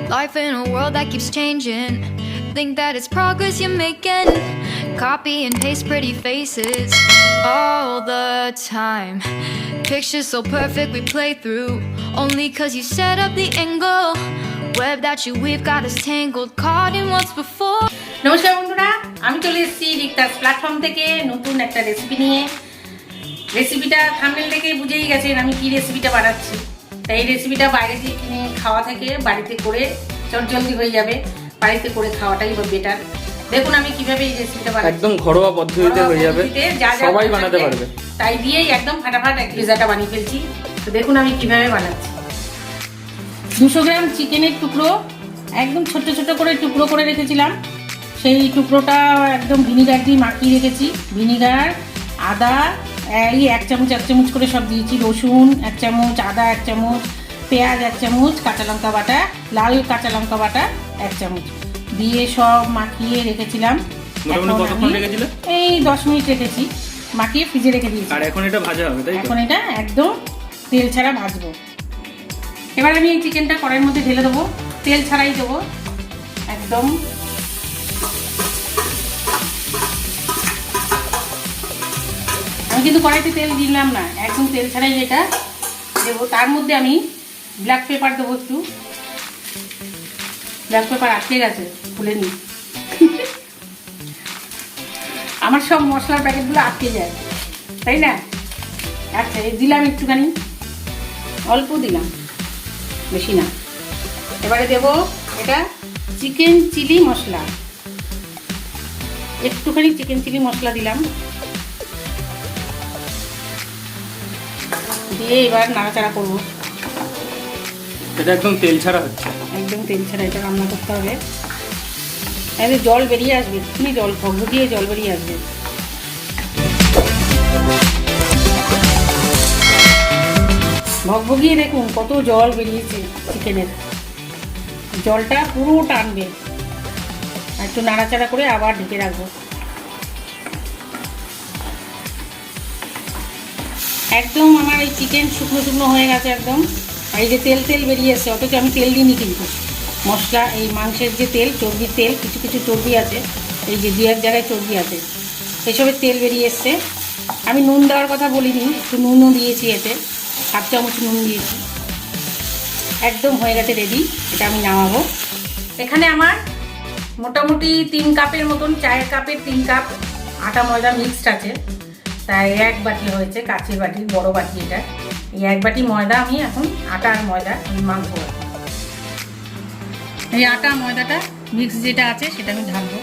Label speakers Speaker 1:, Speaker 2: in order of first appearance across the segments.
Speaker 1: Life in a world that keeps changing. Think that it's progress you're making. Copy and paste pretty faces all the time. Pictures so perfect we play through. Only cause you set up the angle. Web that you weave got us tangled. Caught in what's before.
Speaker 2: নমস্কার বন্ধুরা, আমি চলে এসেছি রিকটাস platform থেকে নতুন একটা recipe নিয়ে। রেসিপিটা থাম্বনেল দেখে বুঝেই গেছেন আমি কি রেসিপিটা বানাচ্ছি। তাই এই রেসিপিটা বাইরে থেকে কিনে খাওয়া থেকে বাড়িতে করে চটজলদি হয়ে যাবে। বাড়িতে করে খাওয়াটাই বেটার। দেখুন আমি কিভাবে এই রেসিপিটা বানাচ্ছি।
Speaker 3: একদম ঘরোয়া পদ্ধতিতে হয়ে যাবে, সবাই বানাতে পারবে।
Speaker 2: তাই দিয়েই একদম ফাটাফাট এক পিজাটা বানিয়ে ফেলছি। তো দেখুন আমি কিভাবে বানাচ্ছি। 200 গ্রাম চিকেনের টুকরো একদম ছোট ছোট করে টুকরো করে রেখেছিলাম। সেই টুকরোটা একদম ভিনিগার দিয়ে মাখিয়ে রেখেছি। ভিনিগার, আদা এই 1 চামচ করে সব দিয়েছি। রসুন 1 চামচ, আদা 1 চামচ, পেঁয়াজ 1 চামচ, কাঁচা লঙ্কা বাটা, লাল কাঁচা লঙ্কা বাটা 1 চামচ দিয়ে সব মাখিয়ে রেখেছিলাম। এই 10 মিনিট রেখেছি, মাখিয়ে ফ্রিজে রেখে দিয়েছি।
Speaker 3: আর এখন এটা ভাজা হবে, তাই তো?
Speaker 2: এখন এটা একদম তেল ছাড়া ভাজবো। এবার আমি এই চিকেনটা কড়াইয়ের মধ্যে ঢেলে দেবো, তেল ছাড়াই দেবো একদম। আমি কিন্তু কড়াইতে তেল দিলাম না, একদম তেল ছাড়াই এটা দেবো। তার মধ্যে আমি ব্ল্যাক পেপার দেবো একটু। ব্ল্যাক পেপার আটকে গেছে, খুলে নিই। আমার সব মশলার প্যাকেটগুলো আটকে যায়, তাই না? আচ্ছা এই দিলাম একটুখানি, অল্প দিলাম, বেশি না। এবারে দেবো এটা চিকেন চিলি মশলা, একটুখানি চিকেন চিলি মশলা দিলাম। দিয়ে এবার নাড়াচাড়া করবো।
Speaker 3: এটা একদম তেল ছাড়া হচ্ছে,
Speaker 2: একদম তেল ছাড়া এটা রান্না করতে হবে। এতে জল বেরিয়ে আসবে, তুমি জল ভগভগিয়ে জল বেরিয়ে আসবে। ভগভগিয়ে দেখুন কত জল বেরিয়েছে চিকেনের, জলটা পুরো টানবে। একটু নাড়াচাড়া করে আবার ঢেকে রাখবো। একদম আমার এই চিকেন শুকনো শুকনো হয়ে গেছে একদম। আর এই যে তেল তেল বেরিয়ে এসছে, অথচ আমি তেল দিইনি কিন্তু। মশলা এই মাংসের যে তেল, চর্বির তেল, কিছু কিছু চর্বি আছে, এই যে 2-1 জায়গায় চর্বি আছে, এসবের তেল বেরিয়ে এসছে। আমি নুন দেওয়ার কথা বলিনি, একটু নুনও দিয়েছি, এতে 1/2 চামচ নুন দিয়েছি। একদম হয়ে গেছে রেডি, এটা আমি নামাবো। এখানে আমার মোটামুটি 3 কাপের মতন, চায়ের কাপের 3 কাপ আটা ময়দা মিক্সড আছে। তাই 1 বাটি হয়েছে, কাচের বাটি, বড় বাটি এটা। এই 1 বাটি ময়দা আমি এখন আটা আর ময়দা মাখবো। এই আটা ময়দাটা মিক্স যেটা আছে সেটা আমি ঢালবো।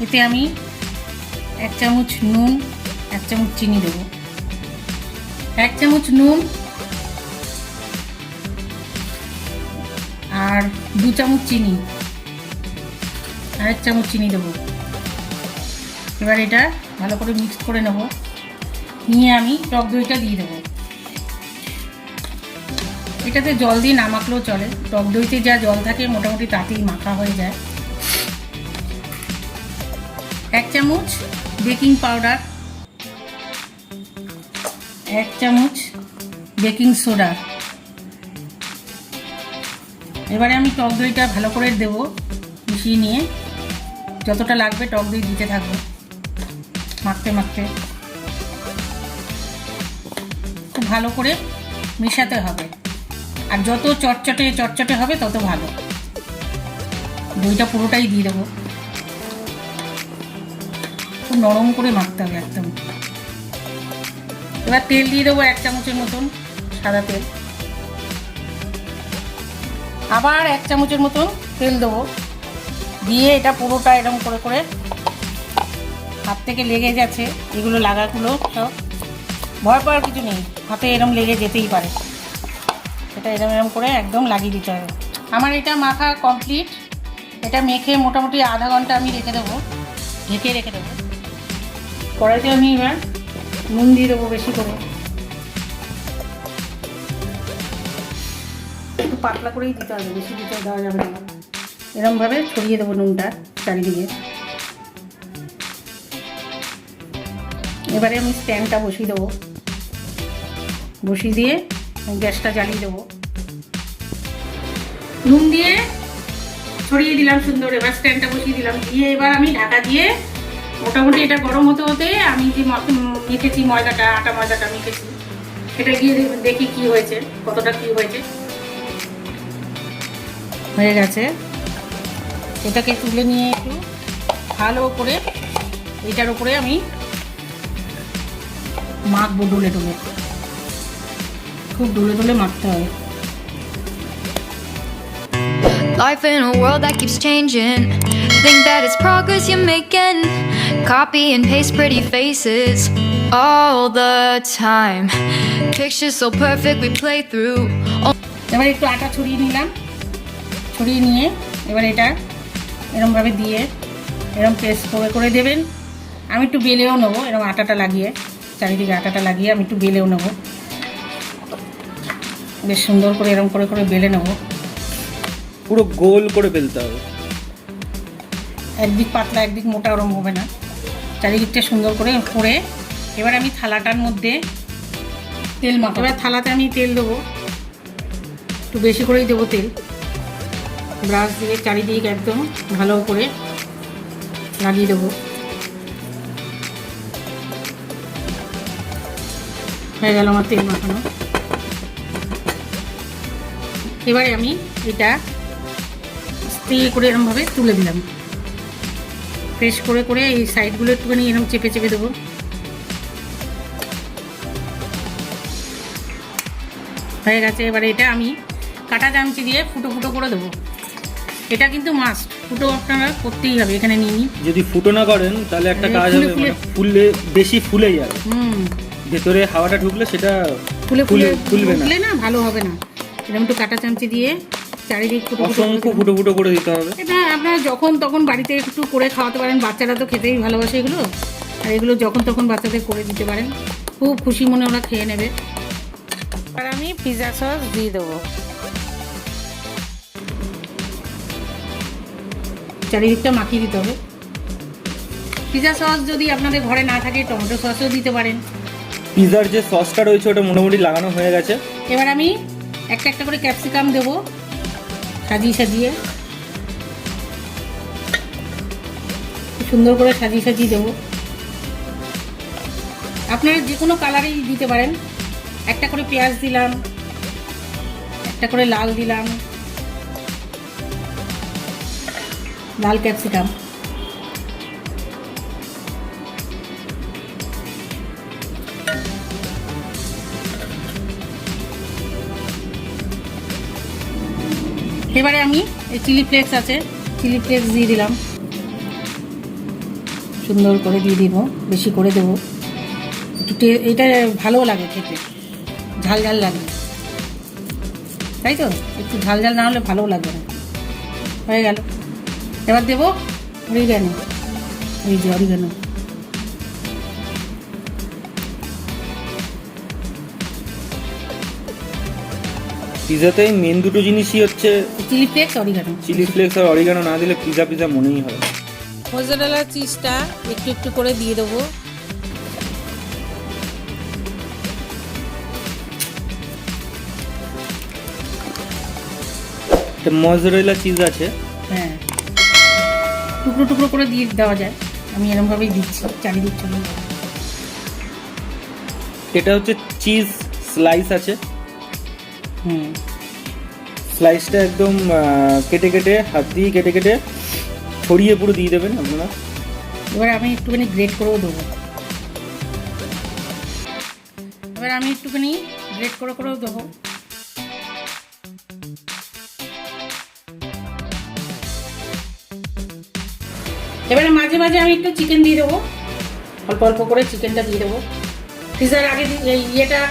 Speaker 2: এতে আমি 1 চামচ নুন, 1 চামচ চিনি দেবো। 1 চামচ নুন আর 2 চামচ চিনি, আর 1 চামচ চিনি দেবো। এবার এটা ভালো করে মিক্স করে নেব। নিয়ে আমি টক দইটা দিয়ে দেবো। এটাতে জল দিয়ে না মাখলেও চলে, টক দইতে যা জল থাকে মোটামুটি তাতেই মাখা হয়ে যায়। 1 চামচ বেকিং পাউডার, 1 চামচ বেকিং সোডা। এবারে আমি টক দইটা ভালো করে দেবো, মিশিয়ে নিয়ে যতটা লাগবে টক দই দিতে থাকবো, মাখতে মাখতে খুব ভালো করে মেশাতে হবে। আর যত চটচটে হবে তত ভালো। দইটা পুরোটাই দিয়ে দেবো, খুব নরম করে মাখতে হবে একদম। এবার তেল দিয়ে দেবো 1 চামচের মতন, সাদা তেল। আবার 1 চামচের মতন তেল দেবো, দিয়ে এটা পুরোটা এরকম করে করে, হাত থেকে লেগে যাচ্ছে এগুলো লাগাগুলো সব, ভয় পাওয়ার কিছু নেই, হাতে এরকম লেগে যেতেই পারে। এটা এরকম করে একদম লাগিয়ে দিতে হবে। আমার এটা মাখা কমপ্লিট। এটা মেখে মোটামুটি আধা ঘন্টা আমি রেখে দেবো, ঢেকে রেখে দেবো। কড়াইতে আমি এবার নুন দিয়ে দেবো বেশি করে, একটু পাতলা করেই দিতে হবে, বেশি দিতে দেওয়া যাবে না। এরকমভাবে ছড়িয়ে দেবো নুনটা চারিদিকে। এবারে আমি স্ট্যান্ডটা বসিয়ে দেবো, বসিয়ে দিয়ে গ্যাসটা জ্বালিয়ে দেবো, নুন দিয়ে ছড়িয়ে দিলাম সুন্দর। এবার স্ট্যান্ডটা বসিয়ে দিলাম, দিয়ে এবার আমি ঢাকা দিয়ে মোটামুটি এটা গরম হতে হতে আমি যে মেখেছি ময়দাটা, আটা ময়দাটা মেখেছি, এটা গিয়ে দেখি কি হয়েছে, কতটা কি হয়েছে। হয়ে গেছে, এটাকে তুলে নিয়ে একটু ভালো করে এটার উপরে আমি মাখবো, ডলে ডলে, খুব ডলে ডলে মাখতে হবে।
Speaker 1: Life in a world that keeps changing. Think that it's progress you're making. Copy and paste pretty faces all the time. Pictures so perfect we play through.
Speaker 2: এবার একটু আটা ছড়িয়ে নিলাম, ছড়িয়ে নিয়ে এবার এটা এরমভাবে দিয়ে এরম পেস্ট করে দেবেন। আমি একটু বেলেও নেবো, এরম আটাটা লাগিয়ে, চারিদিকে আটাটা লাগিয়ে আমি একটু বেলেও নেবো, বেশ সুন্দর করে এরম করে বেলে নেবো।
Speaker 3: পুরো গোল করে বেলতে হবে,
Speaker 2: একদিক পাতলা একদিক মোটা ওরম হবে না, চারিদিকটা সুন্দর করে করে। এবার আমি থালাটার মধ্যে তেল মাখাবো। এবার থালাতে আমি তেল দেবো, একটু বেশি করেই দেবো তেল। ব্রাশ দিয়ে চারিদিক একদম ভালো করে লাগিয়ে দেবো। হয়ে গেল আমার তেল মাখানো। এবারে আমি এটা স্প্রে করে এরমভাবে তুলে দিলাম, প্রেস করে এই সাইডগুলো একটুখানি এরকম চেপে চেপে দেবো। হয়ে গেছে, এবারে এটা আমি কাঁটা চামচি দিয়ে ফুটো ফুটো করে দেবো। এটা কিন্তু মাস্ট, ফুটো আপনারা করতেই হবে। এখানে নিয়ে নিই,
Speaker 3: যদি ফুটো না করেন তাহলে একটা কাজ হবে, মানে ফুললে বেশি ফুলে যাবে, ভেতরে হাওয়াটা ঢুকলে সেটা ফুলবে
Speaker 2: না, ভালো হবে না। এরকম একটু কাঁটা চামচি দিয়ে চারিদিক
Speaker 3: অসংখ্য ফুটো ফুটো করে দিতে হবে।
Speaker 2: এটা আপনারা যখন তখন বাড়িতে একটু করে খাওয়াতে পারেন, বাচ্চারা তো খেতেই ভালোবাসে এগুলো, আর এগুলো যখন তখন বাচ্চাদের করে দিতে পারেন, খুব খুশি মনে ওরা খেয়ে নেবে। আর আমি পিৎজা সস দিয়ে দেবো, চারিদিকটা মাখিয়ে দিতে হবে। পিৎজা সস যদি আপনাদের ঘরে না থাকে টমেটো সসও দিতে পারেন।
Speaker 3: পিৎজার যে সসটা রয়েছে ওটা মোটামুটি লাগানো হয়ে গেছে।
Speaker 2: এবার আমি একটা একটা করে ক্যাপসিকাম দেবো, সাজিয়ে সাজিয়ে সুন্দর করে সাজিয়ে দেবো। আপনারা যে কোনো কালারই দিতে পারেন। একটা করে পেঁয়াজ দিলাম, একটা করে লাল দিলাম, লাল ক্যাপসিকাম। এবারে আমি এই চিলি ফ্লেক্স আছে, চিলি ফ্লেক্স দিয়ে দিলাম, সুন্দর করে দিয়ে দিব, বেশি করে দেবো। একটু এটা ভালো লাগে খেতে, ঝাল ঝাল লাগে, তাই তো? একটু ঝাল ঝাল না হলে ভালো লাগবে না। হয়ে গেল, এবার দেবো অরিগানো, এই যে অরিগানো।
Speaker 3: পিৎজাতে মেন দুটো জিনিসই হচ্ছে
Speaker 2: chilli flakes, oregano.
Speaker 3: Chilli flakes আর অরিগানো না দিলে পিৎজা মনেই হয়।
Speaker 2: মোজারেলা চিজটা একটু একটু করে দিয়ে দেবো।
Speaker 3: মোজারেলা চিজ আছে,
Speaker 2: হ্যাঁ, টুকরো টুকরো করে দিয়ে দেওয়া যায়। আমি এরকমভাবেই দিচ্ছি, চারিদিক চলে।
Speaker 3: এটা হচ্ছে চিজ স্লাইস আছে, স্লাইসটা একদম কেটে কেটে হাত দিয়ে কেটে ছড়িয়ে পুরো দিয়ে দেবেন আপনারা।
Speaker 2: এবার আমি একটুখানি গ্রেট করেও দেবো, এবার আমি একটুখানি গ্রেট করেও দেবো। এবারে মাঝে মাঝে আমি একটু চিকেন দিয়ে দেবো, অল্প অল্প করে চিকেনটা দিয়ে দেবো। পিৎজার আগে ইয়েটা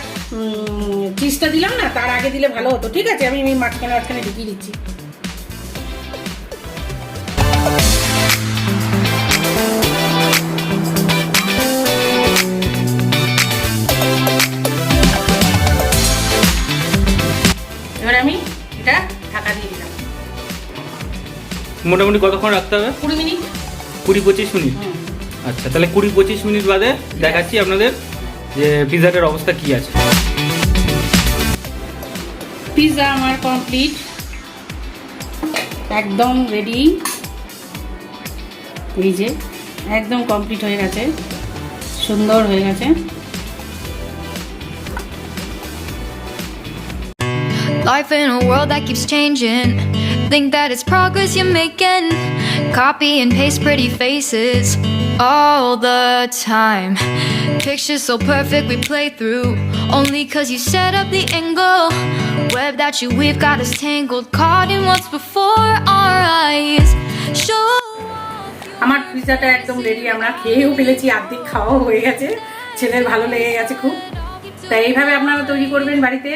Speaker 2: চিজটা দিলাম না, তার আগে দিলে ভালো হতো। ঠিক আছে, আমি মাঝখানে ঢুকিয়ে দিচ্ছি। এবার আমি এটা ঢাকা দিয়ে দিলাম।
Speaker 3: মোটামুটি কতক্ষণ রাখতে হবে?
Speaker 2: 20 মিনিট,
Speaker 3: 20-25 মিনিট। আচ্ছা, তাহলে 20-25 মিনিট বাদে দেখাচ্ছি আপনাদের যে পিৎজাটার অবস্থা কি আছে।
Speaker 2: পিৎজা আমার কমপ্লিট, একদম রেডি। এই যে একদম কমপ্লিট হয়ে গেছে, সুন্দর হয়ে গেছে।
Speaker 1: Life in a world that keeps changing. Think that it's progress you're making. Copy and paste pretty faces all the time. Pictures so perfect we play through only cause you set up the angle. Web that you weave got us tangled, caught in what's before our eyes. Show
Speaker 2: আমার পিৎজাটা একদম ready, আমরা খেয়েও ফেলেছি, অর্ধেক খাওয়াও হয়ে গেছে, ছেলের ভালো লেগে গেছে খুব। তাই এইভাবে আপনারা তৈরি করবেন বাড়িতে,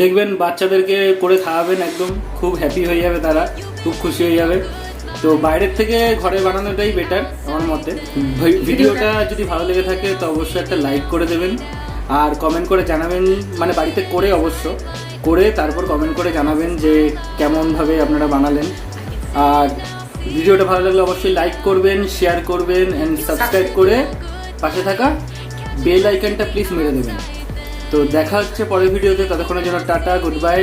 Speaker 3: দেখবেন বাচ্চাদেরকে করে খাওয়াবেন, একদম খুব হ্যাপি হয়ে যাবে তারা, খুব খুশি হয়ে যাবে। তো বাইরের থেকে ঘরে বানানোটাই বেটার আমার মতে। ভিডিওটা যদি ভালো লেগে থাকে তো অবশ্যই একটা লাইক করে দেবেন, আর কমেন্ট করে জানাবেন, মানে বাড়িতে করে অবশ্য করে তারপর কমেন্ট করে জানাবেন যে কেমনভাবে আপনারা বানালেন। আর ভিডিওটা ভালো লাগলে অবশ্যই লাইক করবেন, শেয়ার করবেন অ্যান্ড সাবস্ক্রাইব করে পাশে থাকা বেল আইকনটা প্লিজ মেরে দেবেন। তো দেখা হচ্ছে পরের ভিডিওতে, ততক্ষণের জন্য tata, good bye,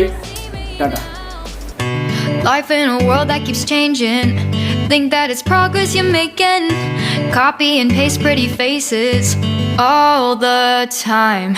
Speaker 3: tata.
Speaker 1: Life in a world that keeps changing. Think that it's progress you're making. Copy and paste pretty faces all the time.